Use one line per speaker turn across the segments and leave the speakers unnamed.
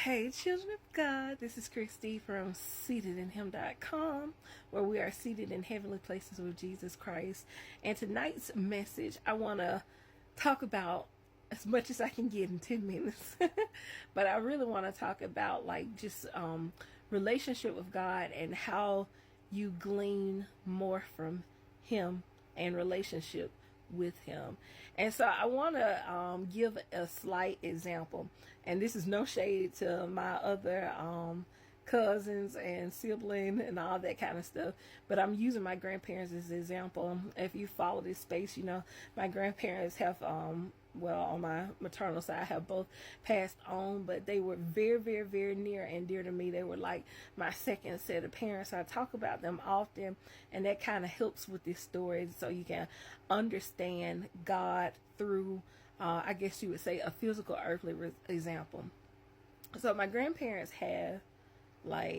Hey, children of God, this is Kristi from seatedinhim.com, where we are seated in heavenly places with Jesus Christ. And tonight's message, I want to talk about as much as I can get in 10 minutes. But I really want to talk about just relationship with God and how you glean more from Him and relationship with Him. And so I want to give a slight example, and this is no shade to my other cousins and sibling and all that kind of stuff, but I'm using my grandparents as an example. If you follow this space, you know my grandparents have on my maternal side have both passed on, but they were very, very, very near and dear to me. They were like my second set of parents. I talk about them often, and that kind of helps with this story so you can understand God through, I guess you would say, a physical earthly example. So my grandparents have 10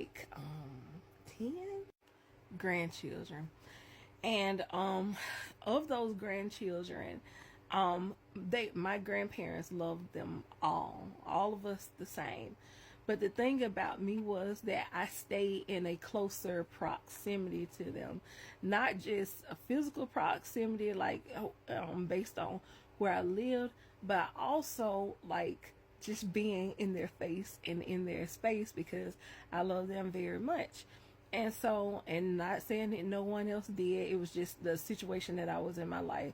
grandchildren, and of those grandchildren, my grandparents loved them all of us the same. But the thing about me was that I stayed in a closer proximity to them, not just a physical proximity, based on where I lived, but also just being in their face and in their space because I love them very much. And so, and not saying that no one else did, it was just the situation that I was in my life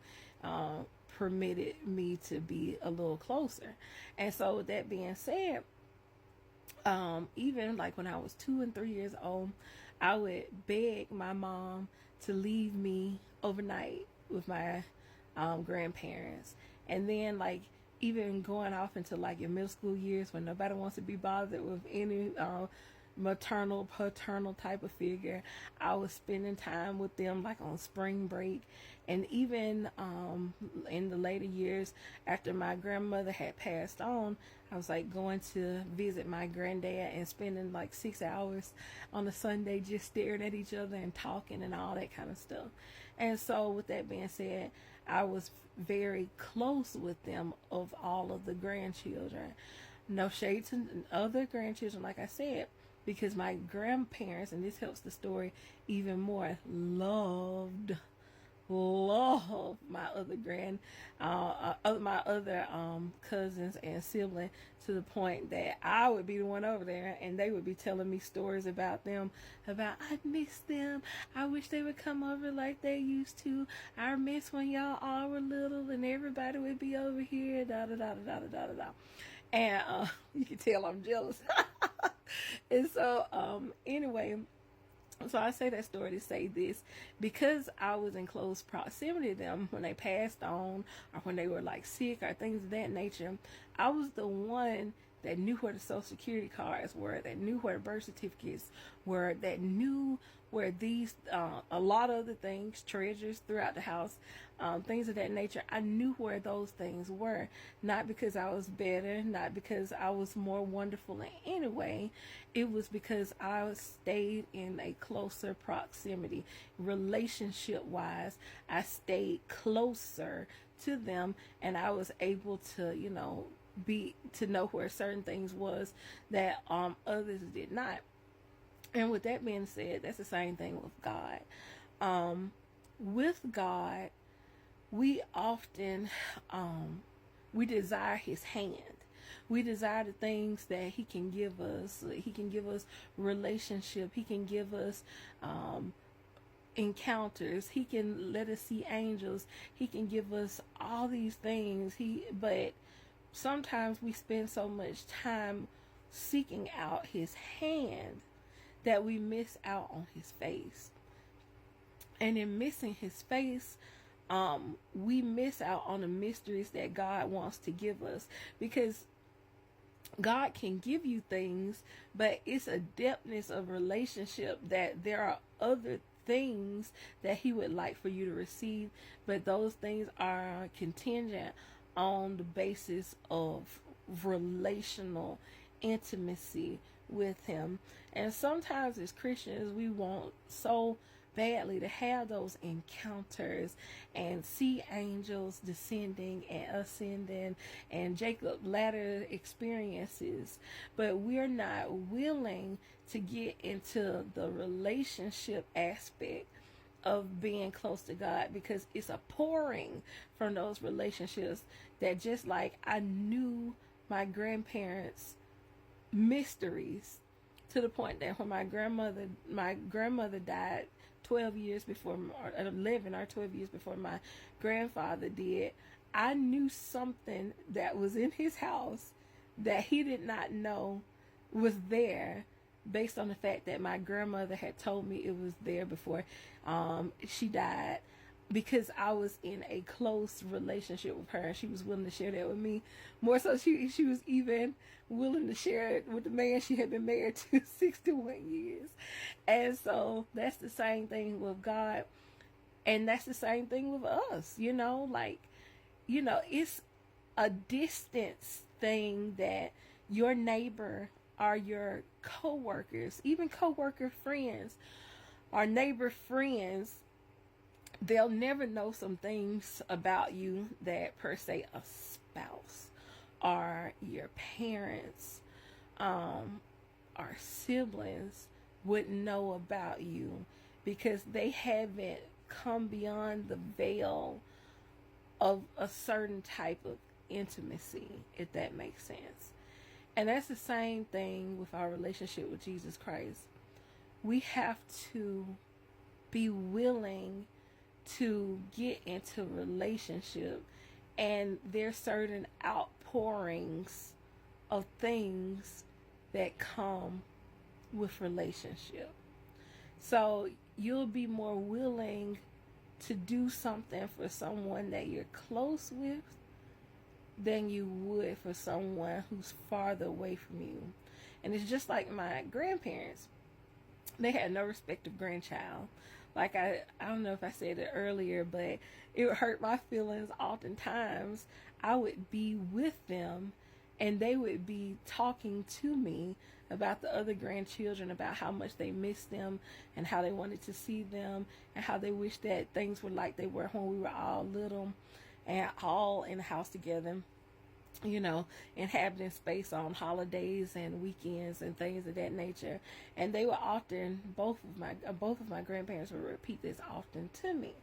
permitted me to be a little closer. And so with that being said, even when I was 2 and 3 years old, I would beg my mom to leave me overnight with my grandparents. And then even going off into your middle school years when nobody wants to be bothered with any maternal, paternal type of figure, I was spending time with them on spring break. And even in the later years after my grandmother had passed on, I was going to visit my granddad and spending 6 hours on a Sunday just staring at each other and talking and all that kind of stuff. And so with that being said, I was very close with them of all of the grandchildren. No shade to other grandchildren, like I said, because my grandparents, and this helps the story even more, loved my other my other cousins and siblings, to the point that I would be the one over there and they would be telling me stories about them, about I miss them, I wish they would come over like they used to, I miss when y'all all were little and everybody would be over here, da da da da da da da da. And you can tell I'm jealous. And so anyway, so I say that story to say this, because I was in close proximity to them when they passed on or when they were sick or things of that nature. I was the one that knew where the social security cards were, that knew where the birth certificates were, that knew where these, a lot of other things, treasures throughout the house, things of that nature. I knew where those things were, not because I was better, not because I was more wonderful in any way. It was because I stayed in a closer proximity. Relationship wise, I stayed closer to them, and I was able to, to know where certain things was that others did not. And with that being said, that's the same thing with God. With God, we often we desire His hand. We desire the things that He can give us. He can give us relationship. He can give us encounters. He can let us see angels. He can give us all these things. But sometimes we spend so much time seeking out His hand that we miss out on His face. And in missing His face, we miss out on the mysteries that God wants to give us. Because God can give you things, but it's a depthness of relationship that there are other things that He would like for you to receive, but those things are contingent on the basis of relational intimacy with Him. And sometimes as Christians, we want so badly to have those encounters and see angels descending and ascending and Jacob ladder experiences, but we're not willing to get into the relationship aspect of being close to God, because it's a pouring from those relationships that, just like I knew my grandparents' mysteries to the point that when my grandmother died 12 years before, or 11 or 12 years before my grandfather did, I knew something that was in his house that he did not know was there, based on the fact that my grandmother had told me it was there before she died, because I was in a close relationship with her and she was willing to share that with me. More so, she was even willing to share it with the man she had been married to 61 years. And so that's the same thing with God, and that's the same thing with us, it's a distance thing that your neighbor or your co-workers, even co-worker friends or neighbor friends, they'll never know some things about you that, per se, a spouse or your parents or siblings wouldn't know about you, because they haven't come beyond the veil of a certain type of intimacy, if that makes sense. And that's the same thing with our relationship with Jesus Christ. We have to be willing to get into relationship, and there's certain outpourings of things that come with relationship. So you'll be more willing to do something for someone that you're close with than you would for someone who's farther away from you. And it's just like my grandparents. They had no respective grandchild. Like I don't know if I said it earlier, but it would hurt my feelings oftentimes. I would be with them and they would be talking to me about the other grandchildren, about how much they missed them and how they wanted to see them and how they wished that things were like they were when we were all little and all in the house together, inhabiting space on holidays and weekends and things of that nature. And they were often, both of my grandparents would repeat this often to me.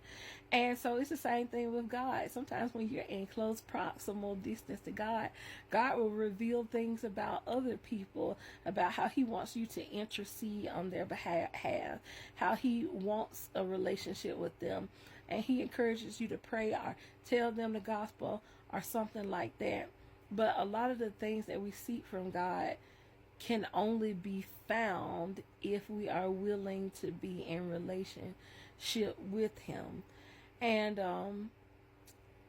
And so it's the same thing with God. Sometimes when you're in close proximal distance to God, God will reveal things about other people, about how he wants you to intercede on their behalf, how he wants a relationship with them, and he encourages you to pray or tell them the gospel or something like that. But a lot of the things that we seek from God can only be found if we are willing to be in relationship with him. And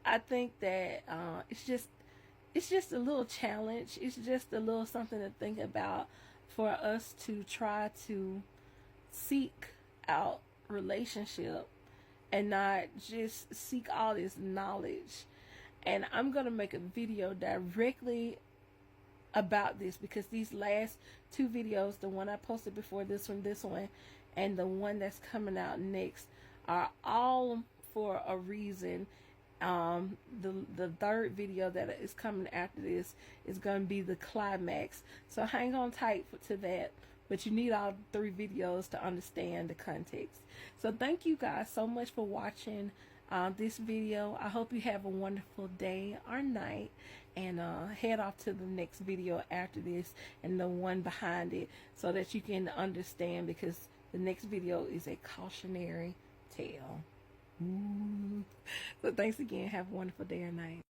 I think that it's just a little challenge. It's just a little something to think about for us to try to seek out relationship and not just seek all this knowledge. And I'm going to make a video directly about this, because these last two videos, the one I posted before this one, and the one that's coming out next, are all for a reason. The third video that is coming after this is going to be the climax. So hang on tight to that. But you need all three videos to understand the context. So thank you guys so much for watching this video. I hope you have a wonderful day or night, and head off to the next video after this and the one behind it, so that you can understand, because the next video is a cautionary tale. Ooh. So thanks again. Have a wonderful day or night.